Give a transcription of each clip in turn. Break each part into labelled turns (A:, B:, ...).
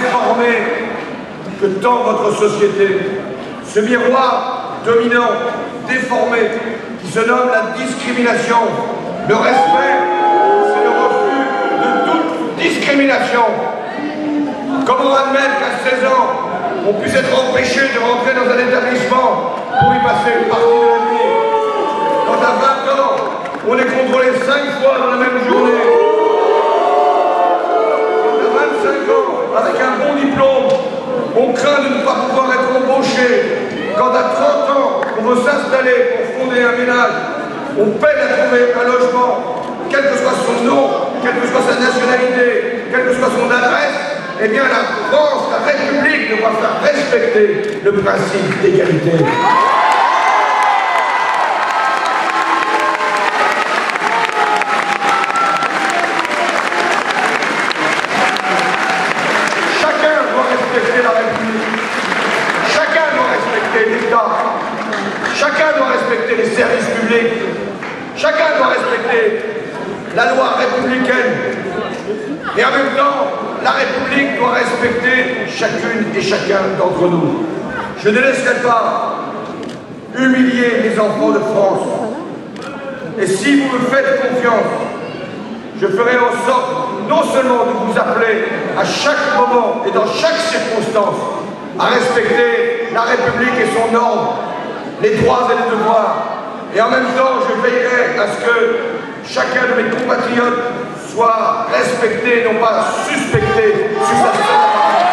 A: déformé que tend votre société. Ce miroir dominant, déformé, qui se nomme la discrimination. Le respect, c'est le refus de toute discrimination. Comment admettre qu'à 16 ans, on puisse être empêché de rentrer dans un établissement pour y passer une partie de la nuit? Quand à 20 ans, on est contrôlé 5 fois dans la même journée. Quand à 25 ans, avec un bon diplôme, on craint de ne pas pouvoir être embauché. Quand à 30 ans, on veut s'installer pour fonder un ménage, on peine à trouver un logement, quel que soit son nom, quelle que soit sa nationalité, quelle que soit son adresse. Eh bien, la France, la République devra faire respecter le principe d'égalité. Chacun doit respecter la République. Chacun doit respecter l'État. Chacun doit respecter les services publics. Chacun doit respecter la loi républicaine. Et en même temps, la République doit respecter chacune et chacun d'entre nous. Je ne laisserai pas humilier les enfants de France. Et si vous me faites confiance, je ferai en sorte non seulement de vous appeler à chaque moment et dans chaque circonstance à respecter la République et son ordre, les droits et les devoirs, et en même temps je veillerai à ce que chacun de mes compatriotes soit respecté, non pas suspecté sur sa seule apparence.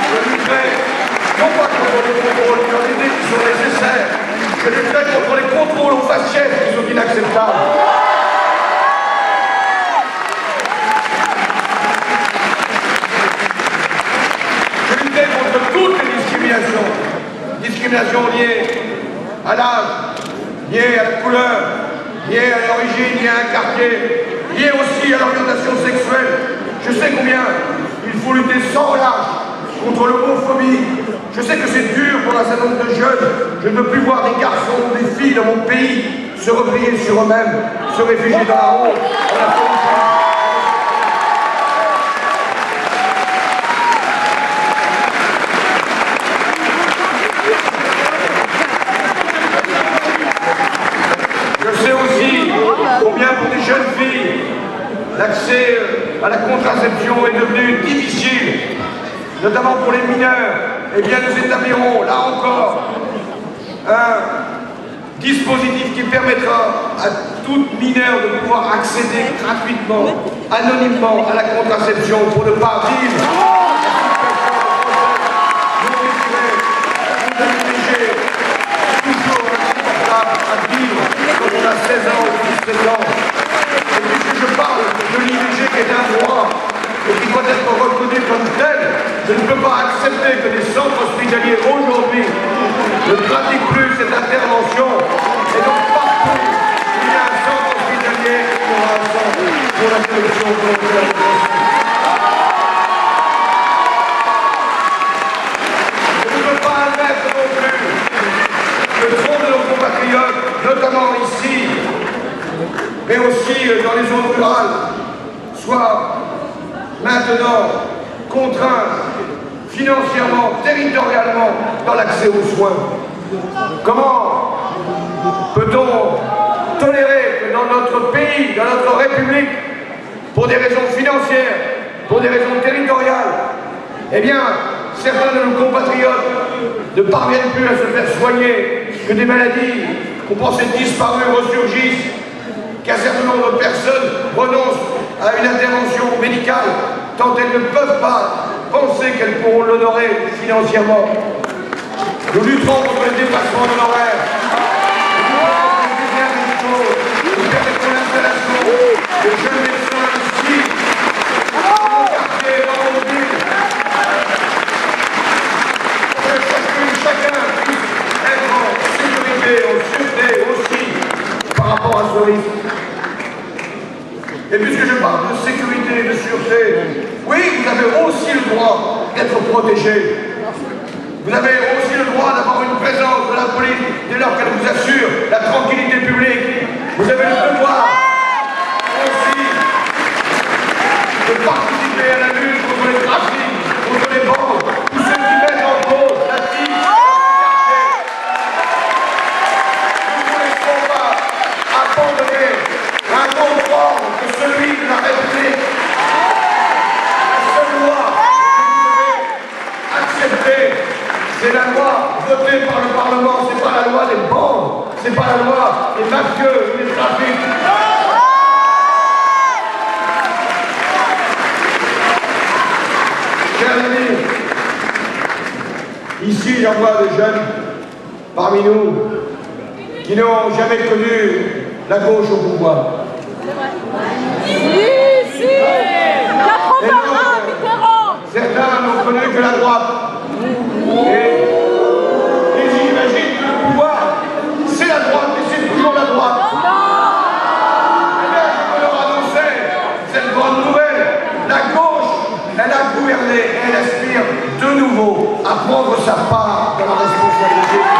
A: Je lutterai non pas contre les contrôles d'identité qui sont nécessaires, je lutterai contre les contrôles aux faciès qui sont inacceptables. Je lutterai contre toutes les discriminations. Discrimination liée à l'âge, liée à la couleur, liée à l'origine, liée à un quartier, liée aussi à l'orientation sexuelle. Je sais combien il faut lutter sans relâche contre l'homophobie. Je sais que c'est dur pour un certain nombre de jeunes. Je ne veux plus voir des garçons ou des filles dans mon pays se replier sur eux-mêmes, se réfugier dans la honte, dans la pollution. Combien pour des jeunes filles, l'accès à la contraception est devenu difficile, notamment pour les mineurs. Eh bien, nous établirons, là encore, un dispositif qui permettra à toute mineure de pouvoir accéder gratuitement, anonymement à la contraception pour ne pas vivre à vivre quand on a 16 ans ou 17 ans. Et puisque je parle de l'IVG qui est un droit et qui doit être reconnu comme tel, je ne peux pas accepter que les centres hospitaliers aujourd'hui ne pratiquent plus cette intervention. Et donc partout, il y a un centre hospitalier qui aura un centre pour la sélection volontaire. Je ne peux pas admettre non plus que trop de nos compatriotes, notamment ici, mais aussi dans les zones rurales, soient maintenant contraints financièrement, territorialement, dans l'accès aux soins. Comment peut-on tolérer que dans notre pays, dans notre République, pour des raisons financières, pour des raisons territoriales, eh bien, certains de nos compatriotes ne parviennent plus à se faire soigner, que des maladies qu'on pensait disparues ressurgissent, qu'un certain nombre de personnes renoncent à une intervention médicale tant elles ne peuvent pas penser qu'elles pourront l'honorer financièrement. Nous lutterons contre le dépassement de l'horaire. Nous permettrons l'installation de jeunes médecins ici, dans nos quartiers, dans nos villes, pour que chacun puisse être en sécurité, en sûreté aussi, par rapport à ce risque. Et puisque je parle de sécurité et de sûreté, oui, vous avez aussi le droit d'être protégé. Vous avez aussi le droit d'avoir une présence de la police dès lors qu'elle vous assure la tranquillité publique. Vous avez le c'est pas la loi, les mafieux, les trafics. Chers amis, ici j'en vois des jeunes parmi nous qui n'ont jamais connu la gauche au pouvoir. Certains n'ont connu que la droite. Et ils imaginent que le pouvoir, c'est la droite et c'est toujours la droite. Eh bien, je peux leur annoncer cette grande nouvelle. La gauche, elle a gouverné et elle aspire de nouveau à prendre sa part de la responsabilité.